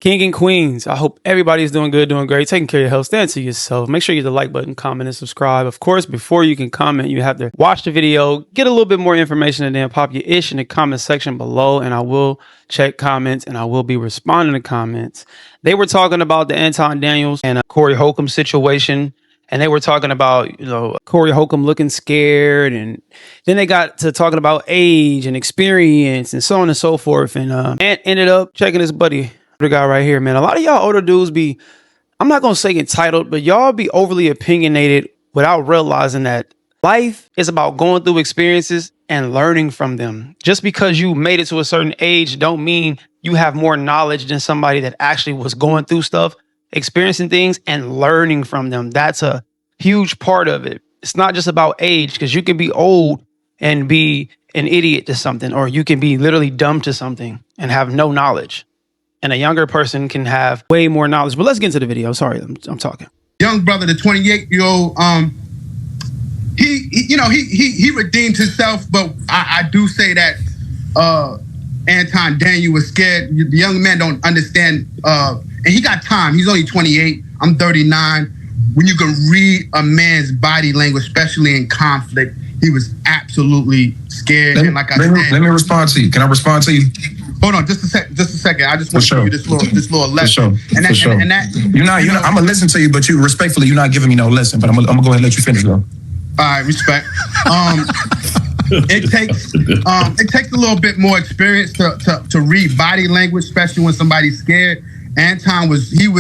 King and queens, I hope everybody's doing good, doing great, taking care of your health, stand to yourself. Make sure you hit the like button, comment, and subscribe. Of course, before you can comment, you have to watch the video, get a little bit more information, and then pop your ish in the comment section below, and I will check comments, and I will be responding to comments. They were talking about the Anton Daniels and Corey Holcomb situation, and they were talking about, Corey Holcomb looking scared, and then they got to talking about age and experience and so on and so forth, and Ant ended up checking his buddy, the guy right here, man. A lot of y'all older dudes be, I'm not going to say entitled, but y'all be overly opinionated without realizing that life is about going through experiences and learning from them. Just because you made it to a certain age don't mean you have more knowledge than somebody that actually was going through stuff, experiencing things and learning from them. That's a huge part of it. It's not just about age, because you can be old and be an idiot to something, or you can be literally dumb to something and have no knowledge. And a younger person can have way more knowledge. But let's get into the video. Sorry, I'm talking. Young brother, the 28-year-old, he redeemed himself, but I do say that Anton Daniel was scared. The young man don't understand, and he got time. He's only 28. I'm 39. When you can read a man's body language, especially in conflict, he was absolutely scared. Let me respond to you. Can I respond to you? Hold on, just a second. I just want to give you this little lesson. And that, I'm gonna listen to you, but you respectfully, you're not giving me no lesson. But I'm gonna go ahead and let you finish, though. All right, respect. It takes a little bit more experience to read body language, especially when somebody's scared. Anton was moving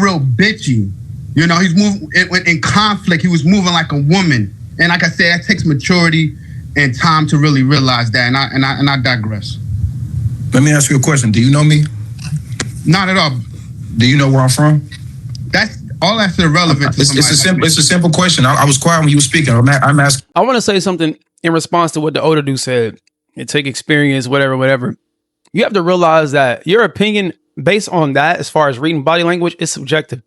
real bitchy. He's moving in conflict. He was moving like a woman, and like I said, that takes maturity and time to really realize that, and I digress. Let me ask you a question. Do you know me? Not at all. Do you know where I'm from? That's irrelevant. It's a simple question. I was quiet when you were speaking. I'm asking. I want to say something in response to what the older dude said. It take experience, whatever. You have to realize that your opinion based on that, as far as reading body language, is subjective.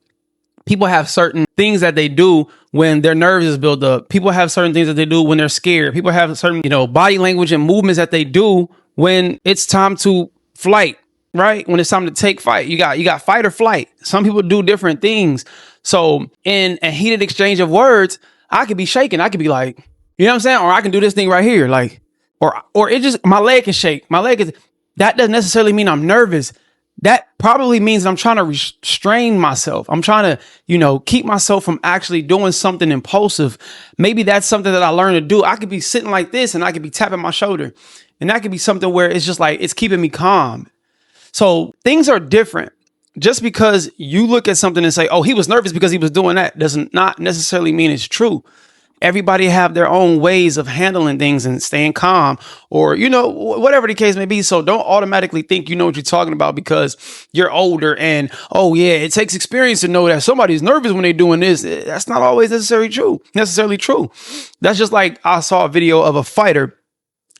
People have certain things that they do when their nerves is built up. People have certain things that they do when they're scared. People have certain, body language and movements that they do when it's time to flight, right? When it's time to take fight. You got fight or flight. Some people do different things. So in a heated exchange of words, I could be shaking. I could be like, you know what I'm saying? Or I can do this thing right here. Like, or it just, my leg can shake. That doesn't necessarily mean I'm nervous. That probably means that I'm trying to restrain myself. I'm trying to, keep myself from actually doing something impulsive. Maybe that's something that I learned to do. I could be sitting like this and I could be tapping my shoulder. And that could be something where it's just like, it's keeping me calm. So things are different. Just because you look at something and say, oh, he was nervous because he was doing that, does not necessarily mean it's true. Everybody have their own ways of handling things and staying calm, or, whatever the case may be. So don't automatically think you know what you're talking about because you're older and, oh yeah, it takes experience to know that somebody's nervous when they're doing this. That's not always necessarily true. That's just like I saw a video of a fighter.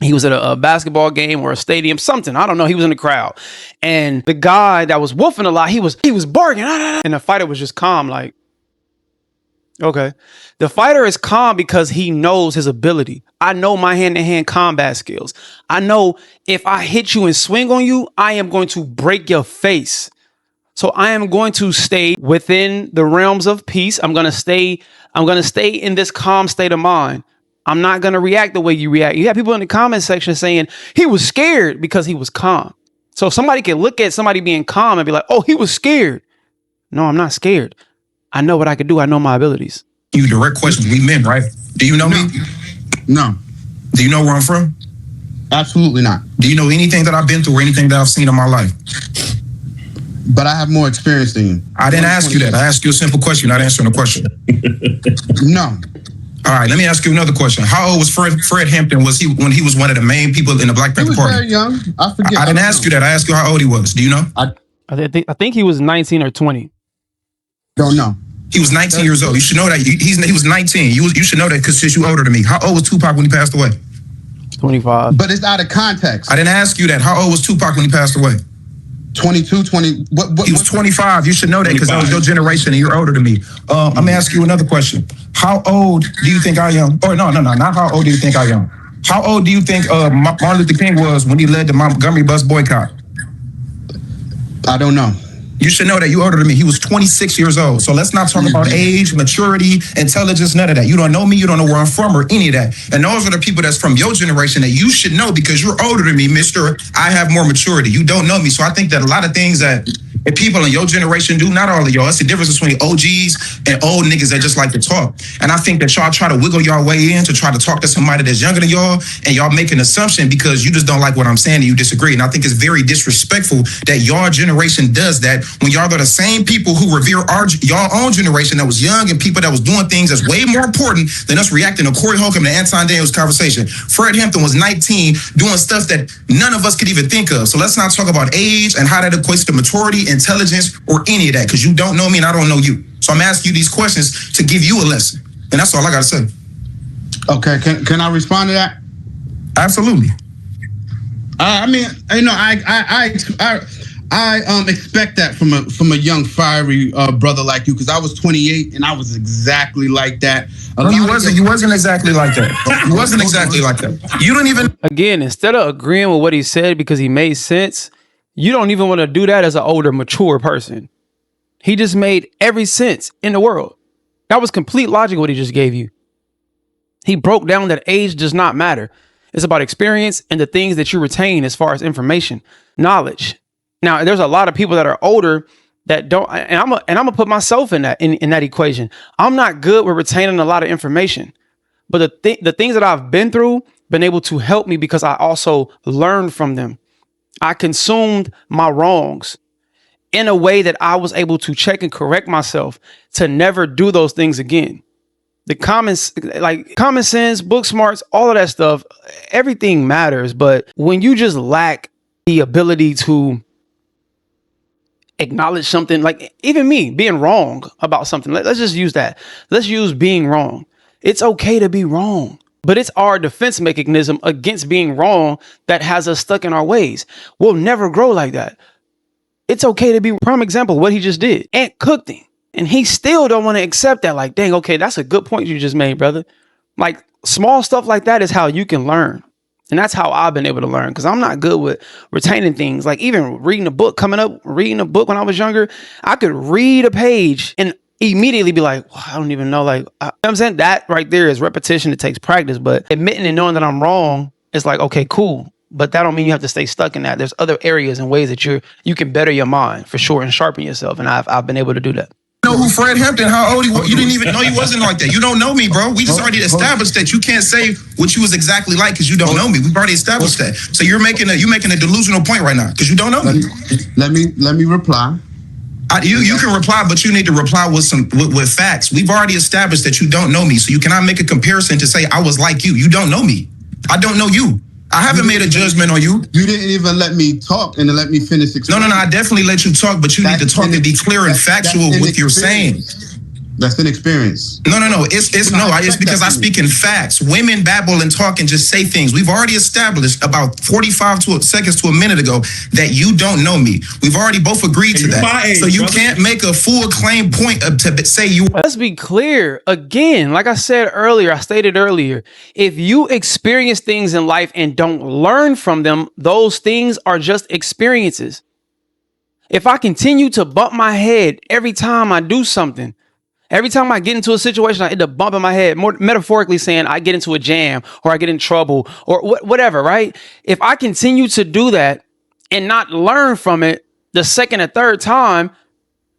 He was at a basketball game or a stadium, something. I don't know. He was in the crowd, and the guy that was woofing a lot, he was barking, and the fighter was just calm, like, okay. The fighter is calm because he knows his ability. I know my hand-to-hand combat skills. I know if I hit you and swing on you, I am going to break your face. So I am going to stay within the realms of peace. I'm going to stay in this calm state of mind. I'm not going to react the way you react. You have people in the comment section saying he was scared because he was calm. So somebody can look at somebody being calm and be like, oh, he was scared. No, I'm not scared. I know what I can do. I know my abilities. You direct questions. We men, right? Do you know me? No. Do you know where I'm from? Absolutely not. Do you know anything that I've been through or anything that I've seen in my life? But I have more experience than you. I didn't ask you that. I asked you a simple question. You're not answering the question. No. All right, let me ask you another question. How old was Fred Hampton when he was one of the main people in the Black Panther Party? He was very young. I forget. I didn't ask you that. I asked you how old he was. Do you know? I think he was 19 or 20. Don't know. He was 19 years old. You should know that. He was 19. You should know that because you're older than me. How old was Tupac when he passed away? 25. But it's out of context. I didn't ask you that. How old was Tupac when he passed away? 22, 20. He was 25. You should know that because that was your generation and you're older than me. I'm going to ask you another question. How old do you think I am? Or no, not how old do you think I am? How old do you think Martin Luther King was when he led the Montgomery bus boycott? I don't know. You should know that you older than me. He was 26 years old. So let's not talk about age, maturity, intelligence, none of that. You don't know me. You don't know where I'm from or any of that. And those are the people that's from your generation that you should know because you're older than me, Mr. I have more maturity. You don't know me. So I think that a lot of things that people in your generation do, not all of y'all, it's the difference between OGs and old niggas that just like to talk. And I think that y'all try to wiggle y'all way in to try to talk to somebody that's younger than y'all, and y'all make an assumption because you just don't like what I'm saying and you disagree. And I think it's very disrespectful that y'all generation does that when y'all are the same people who revere y'all own generation that was young and people that was doing things that's way more important than us reacting to Corey Holcomb and Anton Daniels' conversation. Fred Hampton was 19 doing stuff that none of us could even think of. So let's not talk about age and how that equates to maturity, intelligence, or any of that, because you don't know me and I don't know you. So I'm asking you these questions to give you a lesson. And that's all I got to say. Okay, can I respond to that? Absolutely. I mean, you know, I expect that from a young, fiery brother like you, because I was 28 and I was exactly like that. No, you wasn't exactly like that. You wasn't exactly like that. You don't even... Again, instead of agreeing with what he said because he made sense, you don't even want to do that as an older, mature person. He just made every sense in the world. That was complete logic what he just gave you. He broke down that age does not matter. It's about experience and the things that you retain as far as information, knowledge. Now, there's a lot of people that are older that don't, and I'm gonna put myself in that equation. I'm not good with retaining a lot of information, but the things that I've been through been able to help me because I also learned from them. I consumed my wrongs in a way that I was able to check and correct myself to never do those things again. The common sense, book smarts, all of that stuff, everything matters. But when you just lack the ability to acknowledge something, like even me being wrong about something, let's just use that. Let's use being wrong. It's okay to be wrong. But it's our defense mechanism against being wrong that has us stuck in our ways. We'll never grow like that. It's okay to be, prime example, what he just did. Ant cooked him. And he still don't want to accept that. Like, dang, okay, that's a good point you just made, brother. Like, small stuff like that is how you can learn. And that's how I've been able to learn, because I'm not good with retaining things. Like even reading a book when I was younger, I could read a page and immediately be like, well, I don't even know. Like, you know what I'm saying? That right there is repetition. It takes practice, but admitting and knowing that I'm wrong is like, okay, cool. But that don't mean you have to stay stuck in that. There's other areas and ways that you can better your mind for sure and sharpen yourself. And I've been able to do that. Know who Fred Hampton, how old he was. You didn't even know he wasn't like that. You don't know me, bro. We just already established that you can't say what you was exactly like because you don't know me. We've already established that. So you're making a delusional point right now because you don't know me. Let me reply. You can reply, but you need to reply with facts. We've already established that you don't know me, so you cannot make a comparison to say I was like you. You don't know me. I don't know you. I haven't made a judgment on you. You didn't even let me talk and let me finish explaining. No. I definitely let you talk, but you need to talk and be clear and factual with what you're saying. That's an experience. No. It's because I speak in facts. Women babble and talk and just say things. We've already established about 45 seconds to a minute ago that you don't know me. We've already both agreed to that. So you can't make a full claim point to say you. Let's be clear. Again, like I stated earlier, if you experience things in life and don't learn from them, those things are just experiences. If I continue to bump my head every time I do something, every time I get into a situation, I end up bumping my head, more metaphorically saying I get into a jam or I get in trouble or whatever, right? If I continue to do that and not learn from it the second or third time,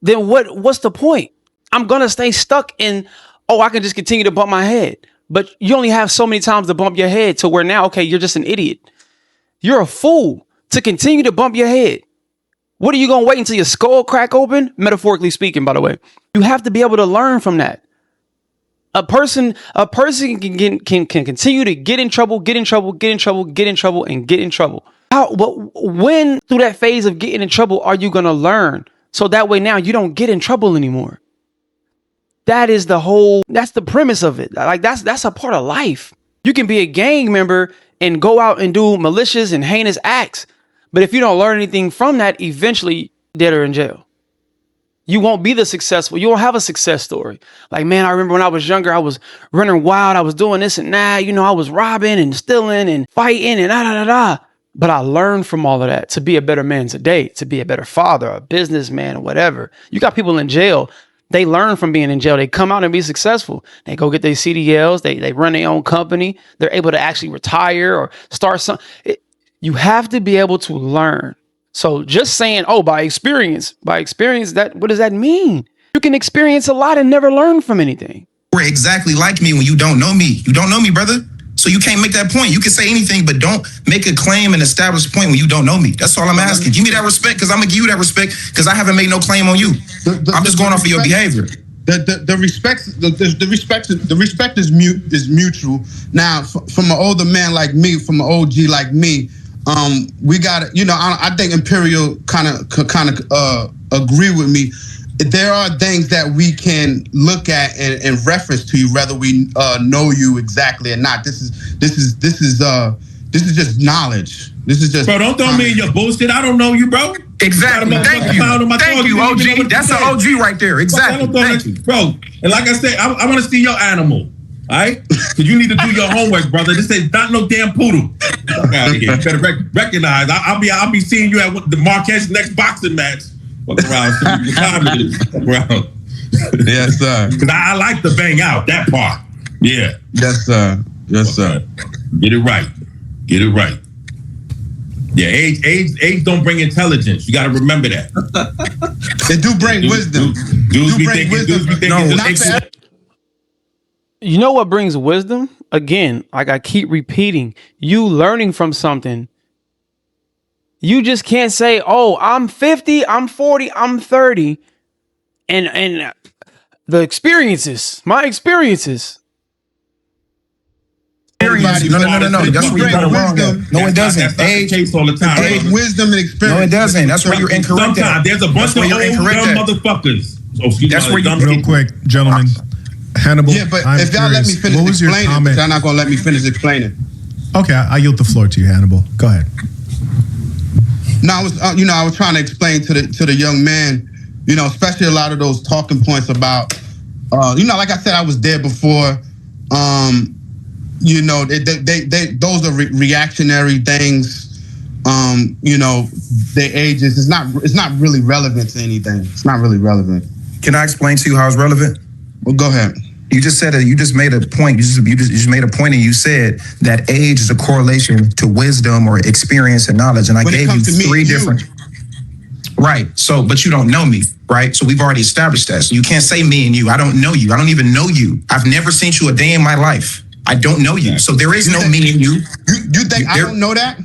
then what's the point? I'm going to stay stuck in, I can just continue to bump my head. But you only have so many times to bump your head to where now, okay, you're just an idiot. You're a fool to continue to bump your head. What are you going to wait until your skull crack open? Metaphorically speaking, by the way. You have to be able to learn from that. A person can continue to get in trouble. When through that phase of getting in trouble are you going to learn? So that way now you don't get in trouble anymore. That's the premise of it. Like that's a part of life. You can be a gang member and go out and do malicious and heinous acts. But if you don't learn anything from that, eventually dead or in jail. You won't be you won't have a success story. Like, man, I remember when I was younger, I was running wild. I was doing this and that. I was robbing and stealing and fighting and But I learned from all of that to be a better man today, to be a better father, a businessman, or whatever. You got people in jail. They learn from being in jail. They come out and be successful. They go get their CDLs. They run their own company. They're able to actually retire or start some. You have to be able to learn. So just saying, oh, by experience, that what does that mean? You can experience a lot and never learn from anything. You're exactly like me when you don't know me. You don't know me, brother. So you can't make that point. You can say anything, but don't make a claim and establish a point when you don't know me. That's all I'm asking. Give me that respect, because I'm gonna give you that respect, because I haven't made no claim on you. I'm just going off of your behavior. The respect is mutual. Now, from an older man like me, from an OG like me, we got, I think Imperial kind of agree with me. There are things that we can look at and reference to you, whether we know you exactly or not. This is just knowledge. This is just, bro. Don't throw me in your bullshit. I don't know you, bro. Exactly. Thank you, OG. That's an OG right there. Exactly. Thank you, bro. And like I said, I want to see your animal. All right, because you need to do your homework, brother. This is not no damn poodle. Fuck out of here. You better recognize. I'll be seeing you at the Marquez next boxing match. Fuck around. Around. Yes, sir. Because I like to bang out that part. Yeah. Yes, sir. Yes, sir. Get it right. Get it right. Yeah, age don't bring intelligence. You got to remember that. They do bring wisdom. Dudes be thinking. You know what brings wisdom? Again, like I keep repeating, you learning from something. You just can't say, oh, I'm 50, I'm 40, I'm 30. And the experiences, my experiences. No. That's where you got it wrong. No, it doesn't. Age all the time. Age, wisdom, and experience. No, it doesn't. That's where you're incorrect. Sometimes there's a bunch of old dumb motherfuckers. That's where you real quick, gentlemen. Hannibal. Yeah, but if y'all let me finish explaining, y'all not gonna let me finish explaining. Okay, I yield the floor to you, Hannibal. Go ahead. No, I was trying to explain to the young man, especially a lot of those talking points about, like I said, I was there before. Those are reactionary things. Their ages. It's not really relevant to anything. It's not really relevant. Can I explain to you how it's relevant? Well, go ahead. You just said you just made a point. You just made a point, and you said that age is a correlation to wisdom or experience and knowledge. And I gave you three different. Right. So, but you don't know me, right? So we've already established that. So you can't say me and you. I don't know you. I don't even know you. I've never seen you a day in my life. I don't know you. So there is no me and you. You think I don't know that?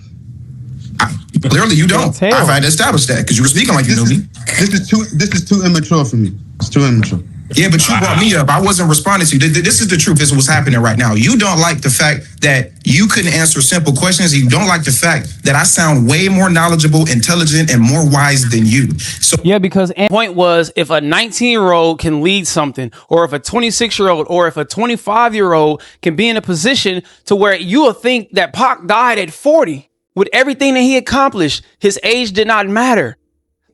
Clearly you don't. I've had to establish that because you were speaking like you know me. This is too immature for me. It's too immature. Yeah, but you brought me up. I wasn't responding to you. This is the truth. This is what's happening right now. You don't like the fact that you couldn't answer simple questions. You don't like the fact that I sound way more knowledgeable, intelligent, and more wise than you. So yeah, because the point was, if a 19-year-old can lead something, or if a 26-year-old, or if a 25-year-old can be in a position to where you will think that Pac died at 40 with everything that he accomplished, his age did not matter.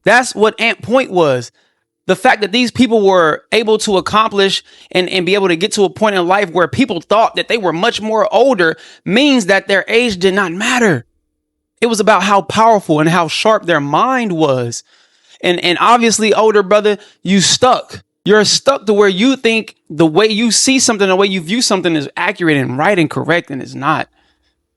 That's what Ant point was. The fact that these people were able to accomplish and be able to get to a point in life where people thought that they were much more older means that their age did not matter. It was about how powerful and how sharp their mind was. And obviously, older brother, you're stuck to where you think the way you see something, the way you view something is accurate and right and correct. And it's not.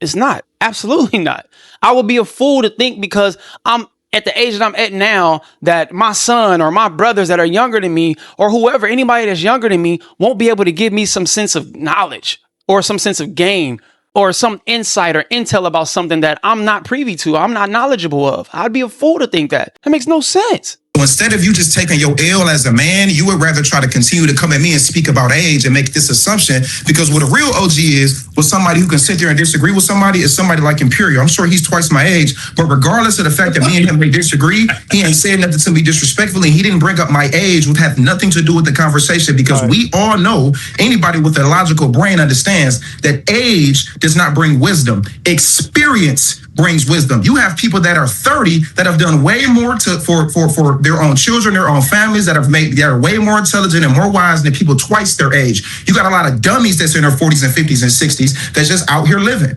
It's not. Absolutely not. I would be a fool to think because I'm at the age that I'm at now, that my son or my brothers that are younger than me or whoever, anybody that's younger than me won't be able to give me some sense of knowledge or some sense of game or some insight or intel about something that I'm not privy to, I'm not knowledgeable of. I'd be a fool to think that. That makes no sense. instead of you just taking your L as a man, you would rather try to continue to come at me and speak about age and make this assumption, because what a real OG is, with somebody who can sit there and disagree with somebody, is somebody like Imperial. I'm sure he's twice my age, but regardless of the fact that me and him may disagree, he ain't saying nothing to me disrespectfully. He didn't bring up my age, which had nothing to do with the conversation, because we all know, anybody with a logical brain understands that age does not bring wisdom. Experience brings wisdom. You have people that are 30 that have done way more for their own children, their own families, that are way more intelligent and more wise than people twice their age. You got a lot of dummies that's in their 40s and 50s and 60s that's just out here living.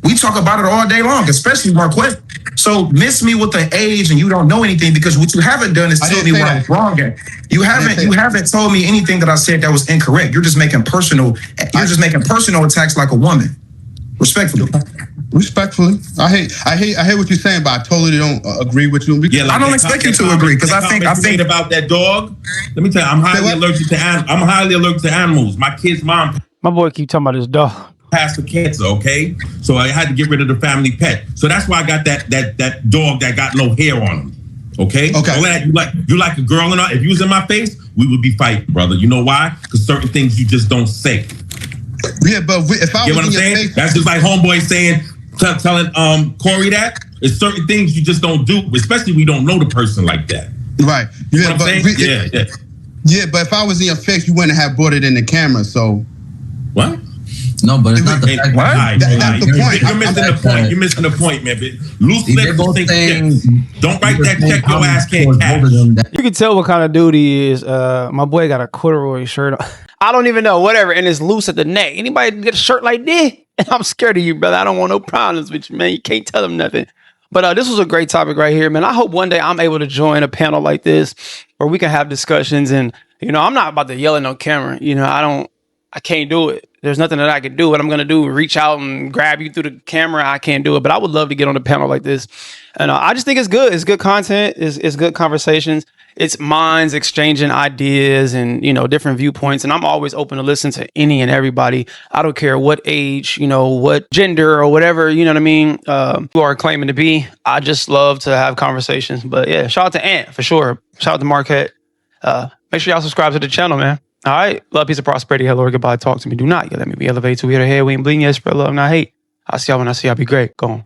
We talk about it all day long, especially Marquette. So miss me with the age and you don't know anything because what you haven't done is tell me what I was wrong at. You haven't told me anything that I said that was incorrect. You're just making personal attacks like a woman. Respectfully. I hate what you're saying, but I totally don't agree with you. Yeah, like I don't expect you to agree because I think about that dog. Let me tell you, I'm highly allergic to animals. My kid's mom, My boy keep talking about his dog. passed of cancer, okay? So I had to get rid of the family pet. So that's why I got that dog that got no hair on him. Okay? Okay. You like a girl or not? If you was in my face, we would be fighting, brother. You know why? Because certain things you just don't say. Yeah, but if I You know was what I'm in your saying? face, That's just like homeboy saying, telling Corey that. It's certain things you just don't do, especially we don't know the person like that. right? You know what I'm saying? Yeah, but if I was in your face, you wouldn't have brought it in the camera. So What? No, but it's not the fact. That's the point. You're missing the point. You're missing the point, man. Loose They're lips both think saying, shit. Don't write that check your ass can't cash. You can tell what kind of dude he is. My boy got a corduroy shirt on. I don't even know, whatever, and it's loose at the neck. Anybody get a shirt like this? I'm scared of you, brother. I don't want no problems with you, man. You can't tell them nothing. But this was a great topic right here, man. I hope one day I'm able to join a panel like this where we can have discussions. And, I'm not about to yell at no camera. I can't do it. There's nothing that I can do. What I'm going to do, reach out and grab you through the camera. I can't do it, but I would love to get on a panel like this. And I just think it's good. It's good content. It's good conversations. It's minds exchanging ideas and, different viewpoints. And I'm always open to listen to any and everybody. I don't care what age, what gender or whatever, you are claiming to be. I just love to have conversations. But yeah, shout out to Ant for sure. Shout out to Marquette. Make sure y'all subscribe to the channel, man. All right. Love, peace, and prosperity. Hello, goodbye. Talk to me. Do not let me be elevated to hit or head. We ain't bleeding yet. Spread love, not hate. I'll see y'all when I see y'all. Be great. Go on.